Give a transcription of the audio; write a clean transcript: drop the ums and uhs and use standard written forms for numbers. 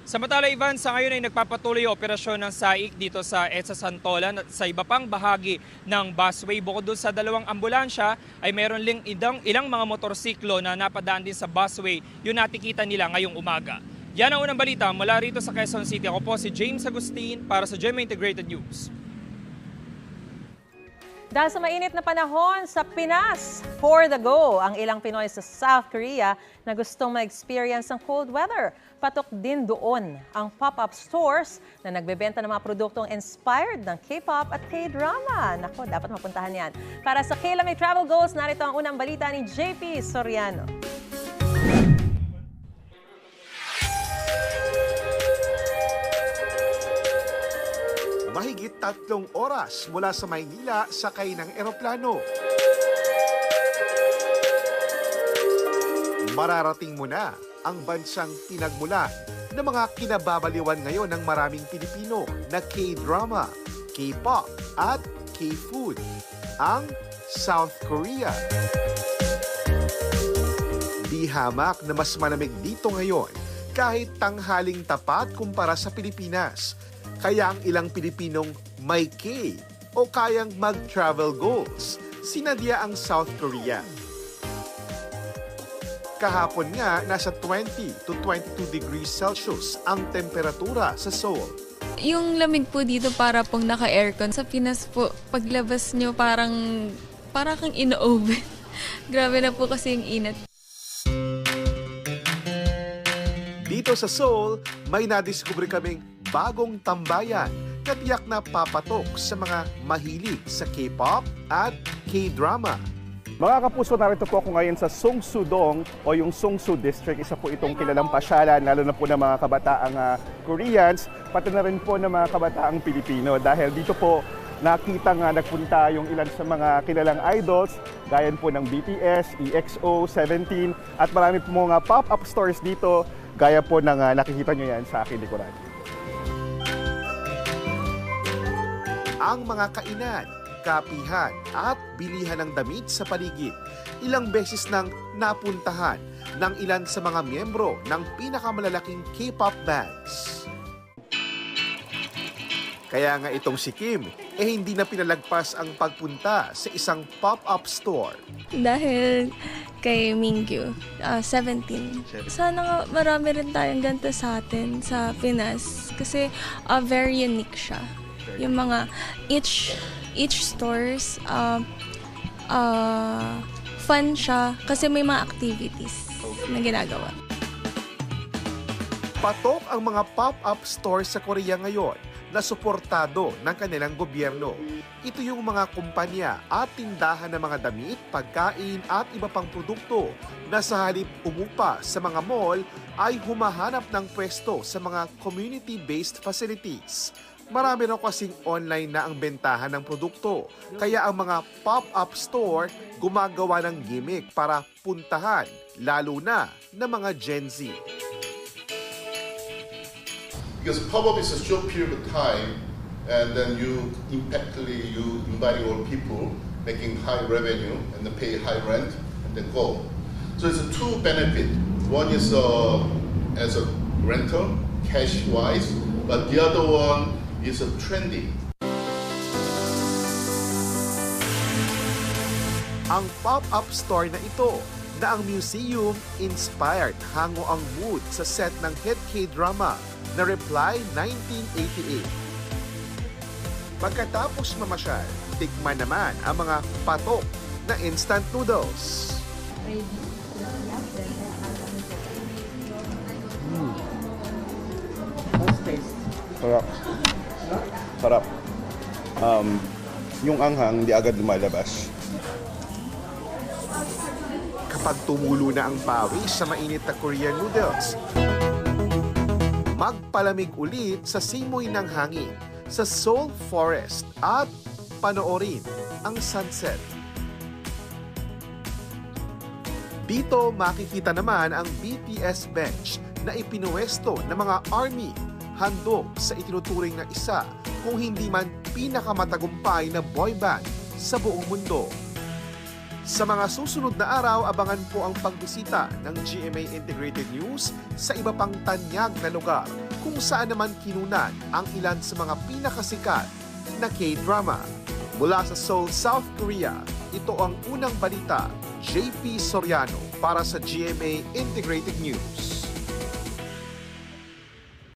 Samantala, Ivan, sa ngayon ay nagpapatuloy ang operasyon ng SAIC dito sa EDSA Santolan at sa iba pang bahagi ng busway. Bukod doon sa dalawang ambulansya ay meron ilang mga motorsiklo na napadaan din sa busway yung natikita nila ngayong umaga. Yan ang unang balita mula rito sa Quezon City. Ako po si James Agustin para sa GMA Integrated News. Dahil sa mainit na panahon sa Pinas, for the go ang ilang Pinoy sa South Korea na gustong ma-experience ng cold weather. Patok din doon ang pop-up stores na nagbebenta ng mga produktong inspired ng K-pop at K-drama. Nako, dapat mapuntahan yan. Para sa KLMA Travel Goals, narito ang unang balita ni JP Soriano. Mahigit 3 oras mula sa Maynila sakay ng eroplano. Mararating mo na ang bansang pinagmulan ng mga kinababaliwan ngayon ng maraming Pilipino na K-drama, K-pop at K-food, ang South Korea. Di hamak na mas malamig dito ngayon kahit tanghaling tapat kumpara sa Pilipinas. Kaya ang ilang Pilipinong may K o kayang mag-travel goals, sinadya ang South Korea. Kahapon nga, nasa 20 to 22 degrees Celsius ang temperatura sa Seoul. Yung lamig po dito para pong naka-aircon. Sa Pinas po, paglabas nyo parang kang ino-oven. Grabe na po kasi yung init. Dito sa Seoul, may nadiskubre kaming bagong tambayan na tiyak na papatok sa mga mahilig sa K-pop at K-drama. Mga kapuso, narito po ako ngayon sa Songsu-dong o yung Songsu District. Isa po itong kilalang pasyalan, lalo na po ng mga kabataang Koreans, pati na rin po ng mga kabataang Pilipino. Dahil dito po nakita nga nagpunta yung ilan sa mga kilalang idols, gaya po ng BTS, EXO, 17, at marami po mga pop-up stores dito, gaya po ng nakikita nyo yan sa aking likuran. Ang mga kainan, kapihan at bilihan ng damit sa paligid. Ilang beses nang napuntahan ng ilan sa mga miyembro ng pinakamalalaking K-pop bands. Kaya nga itong si Kim, hindi na pinalagpas ang pagpunta sa isang pop-up store. Dahil kay Mingyu, 17. Sana nga marami rin tayong ganito sa atin sa Pinas kasi very unique siya. Yung mga each stores fun siya kasi may mga activities na ginagawa. Patok ang mga pop-up stores sa Korea ngayon na suportado ng kanilang gobyerno. Ito yung mga kumpanya at tindahan ng mga damit, pagkain at iba pang produkto na sa halip umupa sa mga mall ay humahanap ng pwesto sa mga community-based facilities. Marami raw kasing online na ang bentahan ng produkto. Kaya ang mga pop-up store gumagawa ng gimmick para puntahan, lalo na ng mga Gen Z. Because pop-up is a short period of time, and then you invite all people, making high revenue, and then pay high rent, and then go. So it's a two benefit. One is as a rental, cash-wise, but the other one is a trendy. Ang pop-up store na ito na ang museum inspired hango ang mood sa set ng hit K-drama na Reply 1988. Pagkatapos mamasyal, tikman naman ang mga patok na instant noodles. Sarap. Sarap. Yung anghang, hindi agad lumalabas. Kapag tumulo na ang pawis sa mainit na Korean noodles, magpalamig ulit sa simoy ng hangin sa Seoul Forest at panoorin ang sunset. Dito makikita naman ang BTS bench na ipinuwesto ng mga ARMY handog sa itinuturing na isa kung hindi man pinakamatagumpay na boy band sa buong mundo. Sa mga susunod na araw, abangan po ang pagbisita ng GMA Integrated News sa iba pang tanyag na lugar kung saan naman kinunan ang ilan sa mga pinakasikat na K-drama. Mula sa Seoul, South Korea, ito ang unang balita, JP Soriano para sa GMA Integrated News.